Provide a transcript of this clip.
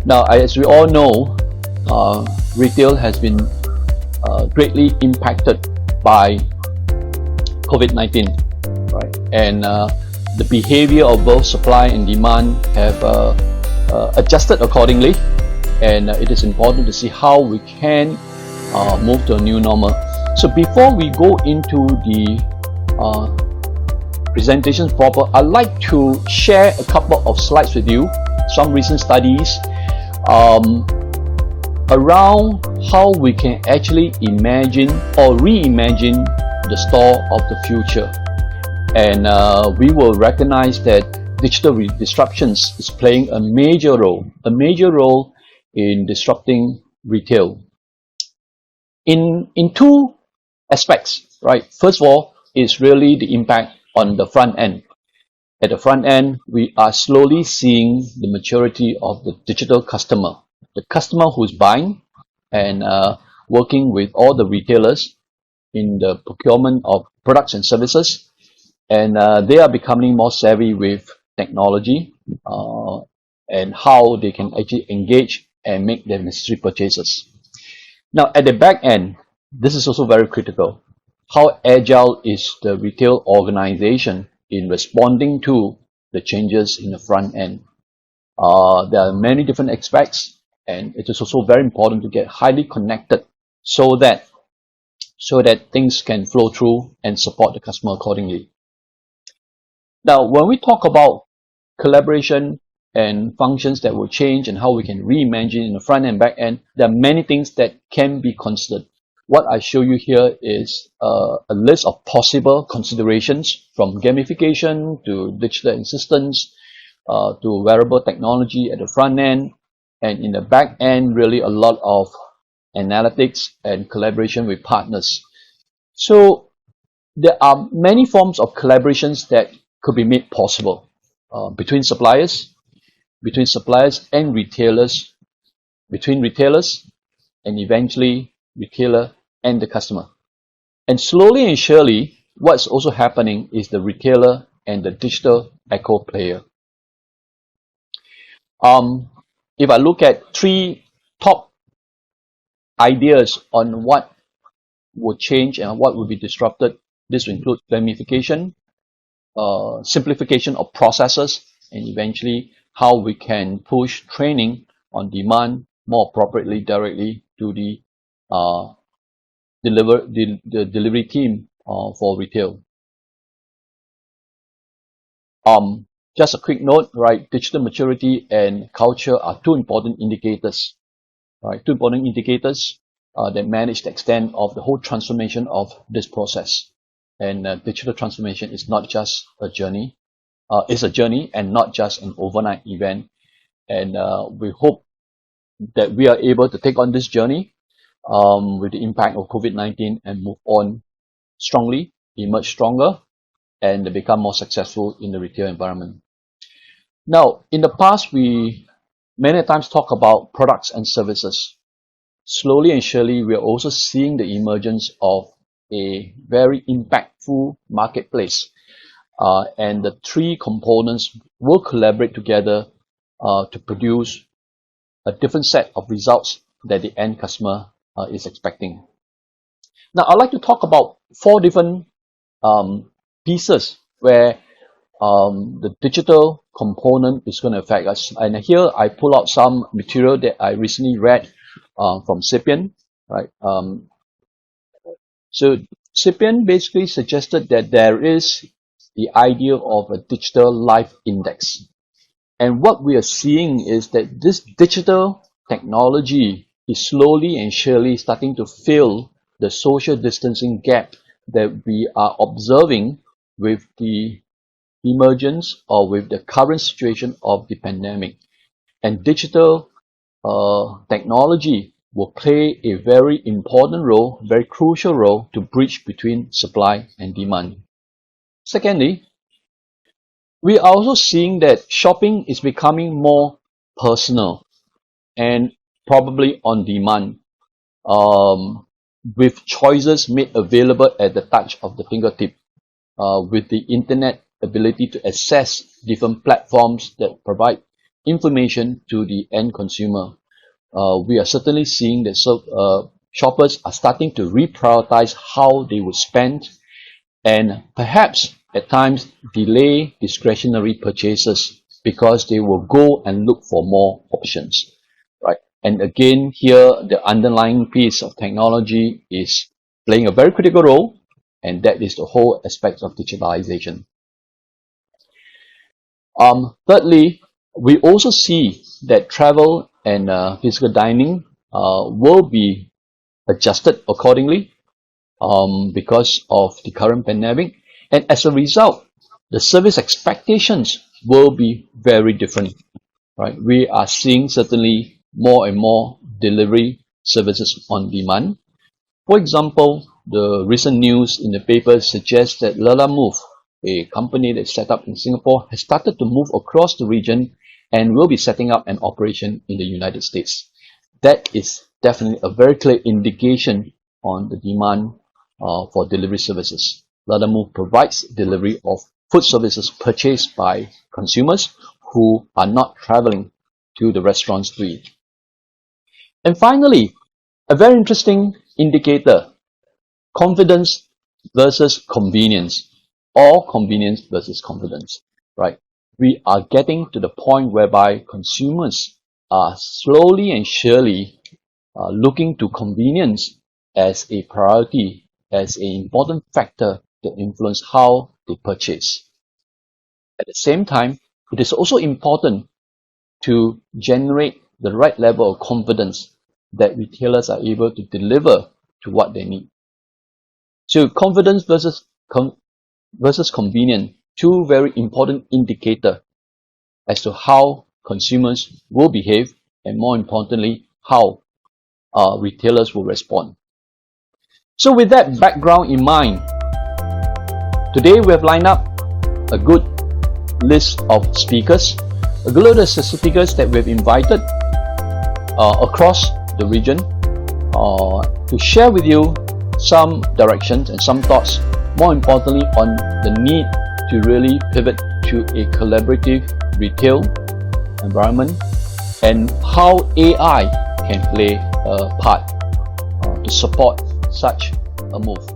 Now, as we all know, retail has been greatly impacted by COVID-19, right? And the behavior of both supply and demand have adjusted accordingly, and it is important to see how we can move to a new normal. So before we go into the presentations proper, I'd like to share a couple of slides with you, some recent studies around how we can actually imagine or reimagine the store of the future. And we will recognize that digital disruptions is playing a major role in disrupting retail in two aspects, right? First of all, is really the impact on the front end. At the front end, we are slowly seeing the maturity of the digital customer, the customer who's buying and working with all the retailers in the procurement of products and services, and they are becoming more savvy with technology and how they can actually engage and make their necessary purchases. Now, at the back end, this is also very critical. How agile is the retail organization in responding to the changes in the front end? There are many different aspects, and it is also very important to get highly connected so that things can flow through and support the customer accordingly. Now, when we talk about collaboration and functions that will change and how we can reimagine in the front and back end, there are many things that can be considered. What I show you here is a list of possible considerations, from gamification to digital assistance to wearable technology at the front end, and in the back end, really a lot of analytics and collaboration with partners. So there are many forms of collaborations that could be made possible between suppliers and retailers, between retailers and eventually retailer and the customer. And slowly and surely, what's also happening is the retailer and the digital echo player. If I look at three top ideas on what would change and what will be disrupted, this will include gamification, simplification of processes, and eventually how we can push training on demand more appropriately directly to the delivery team for retail. Just a quick note, right? Digital maturity and culture are two important indicators, right? Two important indicators that manage the extent of the whole transformation of this process. And digital transformation is not just a journey. It's a journey and not just an overnight event. And we hope that we are able to take on this journey with the impact of COVID-19 and move on strongly, emerge stronger, and become more successful in the retail environment. Now, in the past, we many times talk about products and services. Slowly and surely, we are also seeing the emergence of a very impactful marketplace. And the three components will collaborate together to produce a different set of results that the end customer is expecting. Now, I'd like to talk about four different pieces where the digital component is going to affect us. And here I pull out some material that I recently read from Sapient, right? So Sapient basically suggested that there is the idea of a digital life index. And what we are seeing is that this digital technology is slowly and surely starting to fill the social distancing gap that we are observing with the emergence or with the current situation of the pandemic. And digital technology will play a very important role, very crucial role to bridge between supply and demand. Secondly, we are also seeing that shopping is becoming more personal and probably on demand, with choices made available at the touch of the fingertip, with the internet ability to access different platforms that provide information to the end consumer. We are certainly seeing that shoppers are starting to reprioritize how they would spend, and perhaps at times delay discretionary purchases because they will go and look for more options, right? And again, here the underlying piece of technology is playing a very critical role, and that is the whole aspect of digitalization. Thirdly, we also see that travel and physical dining will be adjusted accordingly because of the current pandemic, and as a result, the service expectations will be very different, right? We are seeing certainly more and more delivery services on demand. For example, the recent news in the paper suggests that Lalamove, a company that's set up in Singapore, has started to move across the region and will be setting up an operation in the United States. That is definitely a very clear indication on the demand for delivery services. Lalamove provides delivery of food services purchased by consumers who are not traveling to the restaurants to eat. And finally, a very interesting indicator, confidence versus convenience, or convenience versus confidence, right? We are getting to the point whereby consumers are slowly and surely looking to convenience as a priority, as an important factor to influence how they purchase. At the same time, it is also important to generate the right level of confidence that retailers are able to deliver to what they need. So confidence versus convenience, two very important indicators as to how consumers will behave, and more importantly, how retailers will respond. So with that background in mind, today we have lined up a good list of speakers, a good list of speakers that we have invited across the region to share with you some directions and some thoughts, more importantly on the need to really pivot to a collaborative retail environment and how AI can play a part to support such a move.